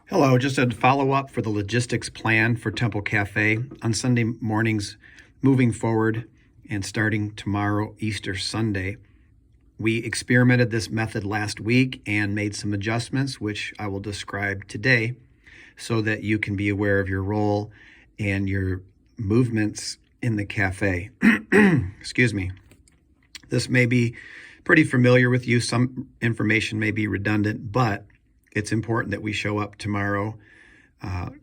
Hello, just a follow-up for the logistics plan for Temple Cafe on Sunday mornings moving forward and starting tomorrow, Easter Sunday. We experimented this method last week and made some adjustments, which I will describe today so that you can be aware of your role and your movements in the cafe. Excuse me. This may be pretty familiar with you. Some information may be redundant, but it's important that we show up tomorrow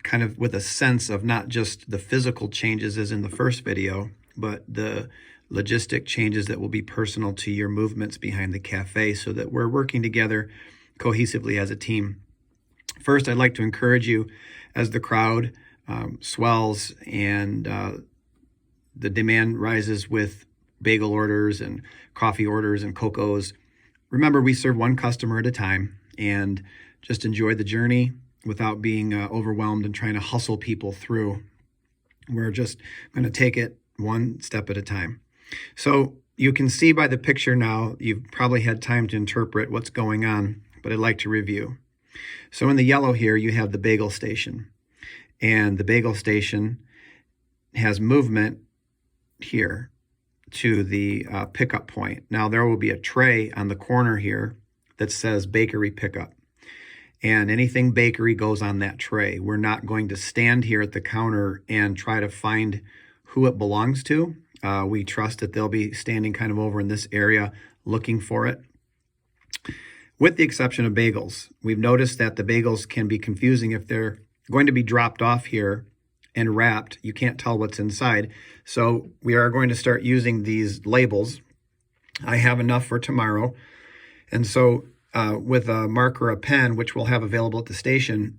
kind of with a sense of not just the physical changes as in the first video, but the logistic changes that will be personal to your movements behind the cafe so that we're working together cohesively as a team. First, I'd like to encourage you as the crowd swells and the demand rises with bagel orders and coffee orders and cocos. Remember, we serve one customer at a time, and just enjoy the journey without being overwhelmed and trying to hustle people through. We're just going to take it one step at a time. So you can see by the picture now, you've probably had time to interpret what's going on, but I'd like to review. So in the yellow here, you have the bagel station, and the bagel station has movement here to the pickup point. Now there will be a tray on the corner here that says bakery pickup. And anything bakery goes on that tray. We're not going to stand here at the counter and try to find who it belongs to. We trust that they'll be standing kind of over in this area looking for it. With the exception of bagels, we've noticed that the bagels can be confusing if they're going to be dropped off here and wrapped. You can't tell what's inside. So we are going to start using these labels. I have enough for tomorrow. And so with a marker or a pen, which we'll have available at the station,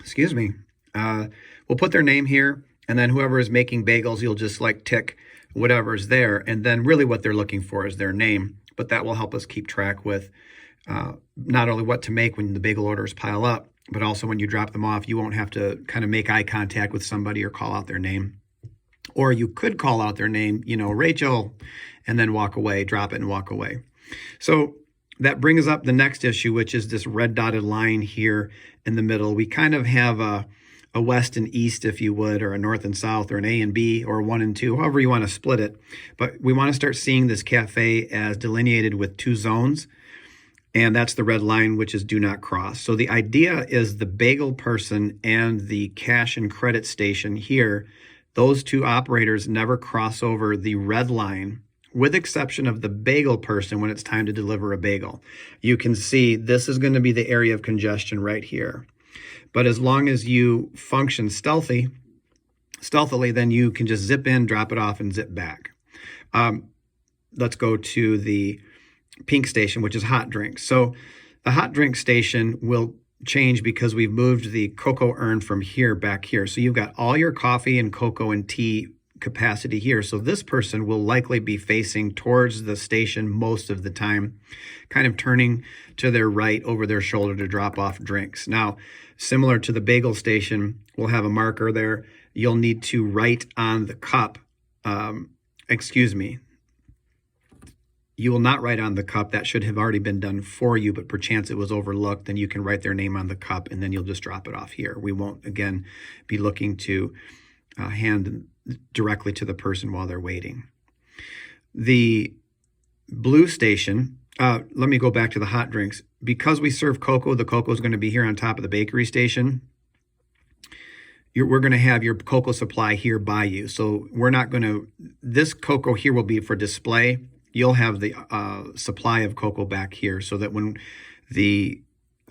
excuse me, we'll put their name here, and then whoever is making bagels, you'll just like tick whatever's there. And then really what they're looking for is their name, but that will help us keep track with not only what to make when the bagel orders pile up, but also when you drop them off, you won't have to kind of make eye contact with somebody or call out their name. Or you could call out their name, Rachel, and then walk away, drop it and walk away. So that brings up the next issue, which is this red dotted line here in the middle. We kind of have a west and east, if you would, or a north and south, or an A and B, or 1 and 2, however you want to split it. But we want to start seeing this cafe as delineated with 2 zones, and that's the red line, which is do not cross. So the idea is the bagel person and the cash and credit station here, those 2 operators never cross over the red line, with exception of the bagel person when it's time to deliver a bagel. You can see this is going to be the area of congestion right here. But as long as you function stealthily, then you can just zip in, drop it off, and zip back. Let's go to the pink station, which is hot drinks. So the hot drink station will change because we've moved the cocoa urn from here back here. So you've got all your coffee and cocoa and tea capacity here. So this person will likely be facing towards the station most of the time, kind of turning to their right over their shoulder to drop off drinks. Now, similar to the bagel station, we'll have a marker there. You'll need to write on the cup, you will not write on the cup. That should have already been done for you, but perchance it was overlooked, then you can write their name on the cup and then you'll just drop it off here. We won't, again, be looking to hand directly to the person while they're waiting. The blue station, let me go back to the hot drinks. Because we serve cocoa, the cocoa is going to be here on top of the bakery station. We're going to have your cocoa supply here by you. So we're not going to, this cocoa here will be for display. You'll have the supply of cocoa back here so that when the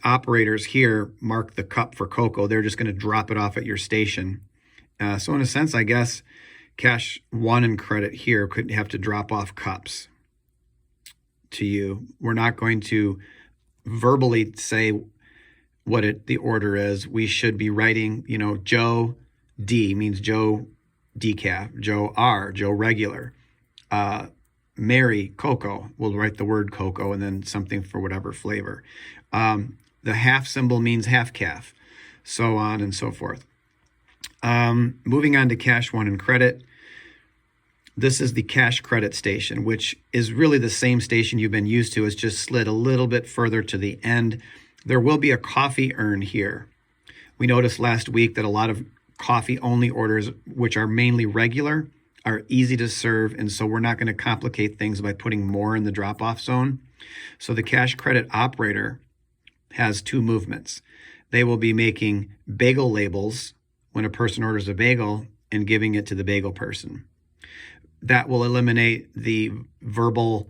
operators here mark the cup for cocoa, they're just going to drop it off at your station. So in a sense, I guess cash 1 and credit here could have to drop off cups to you. We're not going to verbally say what the order is. We should be writing, Joe D means Joe decaf, Joe R, Joe regular. Mary cocoa, we'll write the word cocoa and then something for whatever flavor. The half symbol means half calf, so on and so forth. Moving on to cash 1 and credit. This is the cash credit station, which is really the same station you've been used to. It's just slid a little bit further to the end There will be a coffee urn here. We noticed last week that a lot of coffee-only orders, which are mainly regular, are easy to serve, and so we're not going to complicate things by putting more in the drop-off zone. So the cash credit operator has two movements. They will be making bagel labels when a person orders a bagel and giving it to the bagel person. That will eliminate the verbal,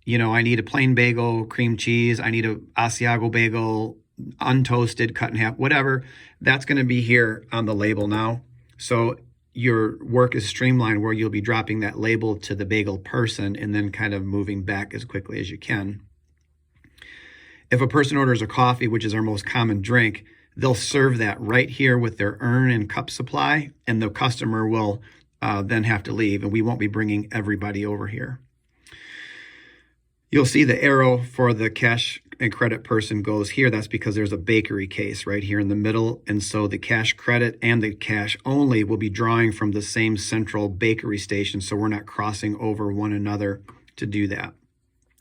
I need a plain bagel, cream cheese, I need a Asiago bagel, untoasted, cut in half, whatever. That's going to be here on the label now. So your work is streamlined where you'll be dropping that label to the bagel person and then kind of moving back as quickly as you can. If a person orders a coffee, which is our most common drink, they'll serve that right here with their urn and cup supply, and the customer will then have to leave, and we won't be bringing everybody over here. You'll see the arrow for the cash and credit person goes here. That's because there's a bakery case right here in the middle, and so the cash credit and the cash only will be drawing from the same central bakery station, so we're not crossing over one another to do that.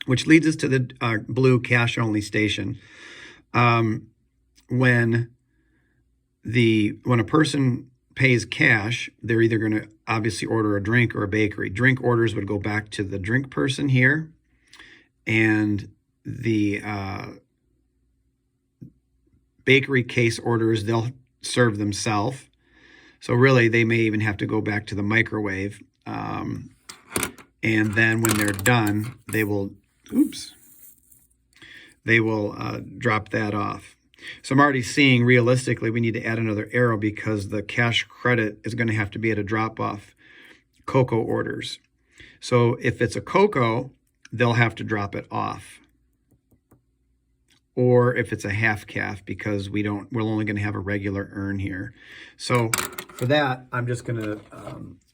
Which leads us to the blue cash only station. When a person pays cash, they're either going to obviously order a drink or a bakery. Drink orders would go back to the drink person here, and the bakery case orders, they'll serve themselves. So really, they may even have to go back to the microwave. And then when they're done, they will drop that off. So I'm already seeing realistically we need to add another arrow because the cash credit is going to have to be at a drop-off cocoa orders. So if it's a cocoa, they'll have to drop it off. Or if it's a half calf, because we're only going to have a regular urn here. So for that, I'm just going to,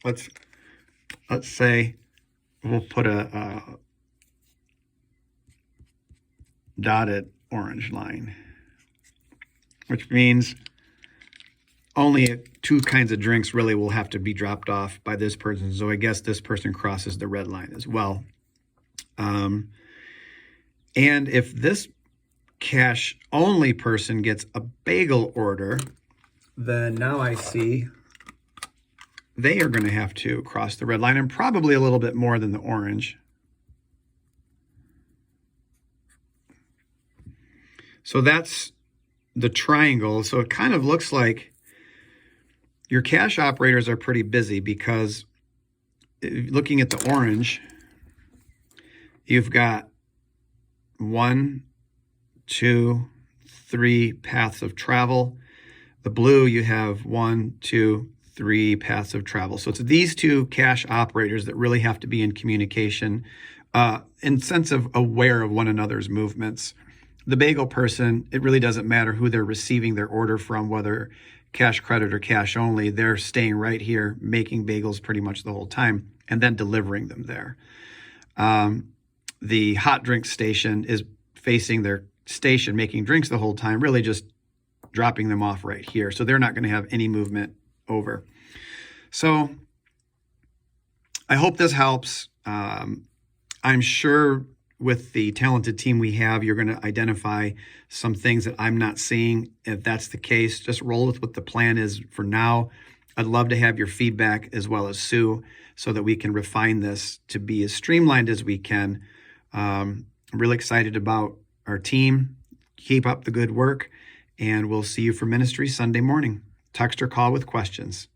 let's say we'll put a dotted orange line, which means only two kinds of drinks really will have to be dropped off by this person. So I guess this person crosses the red line as well. And if this cash only person gets a bagel order, then now I see they are going to have to cross the red line, and probably a little bit more than the orange. So that's the triangle. So it kind of looks like your cash operators are pretty busy, because looking at the orange, you've got 1, 2, 3 paths of travel. The blue, you have 1, 2, 3 paths of travel. So it's these two cash operators that really have to be in communication, in sense of aware of one another's movements. The bagel person, it really doesn't matter who they're receiving their order from, whether cash credit or cash only. They're staying right here, making bagels pretty much the whole time, and then delivering them there. The hot drink station is facing their station, making drinks the whole time, really just dropping them off right here. So they're not going to have any movement over. So I hope this helps. I'm sure with the talented team we have, you're going to identify some things that I'm not seeing. If that's the case, just roll with what the plan is for now. I'd love to have your feedback as well as Sue, so that we can refine this to be as streamlined as we can. I'm really excited about our team. Keep up the good work, and we'll see you for ministry Sunday morning. Text or call with questions.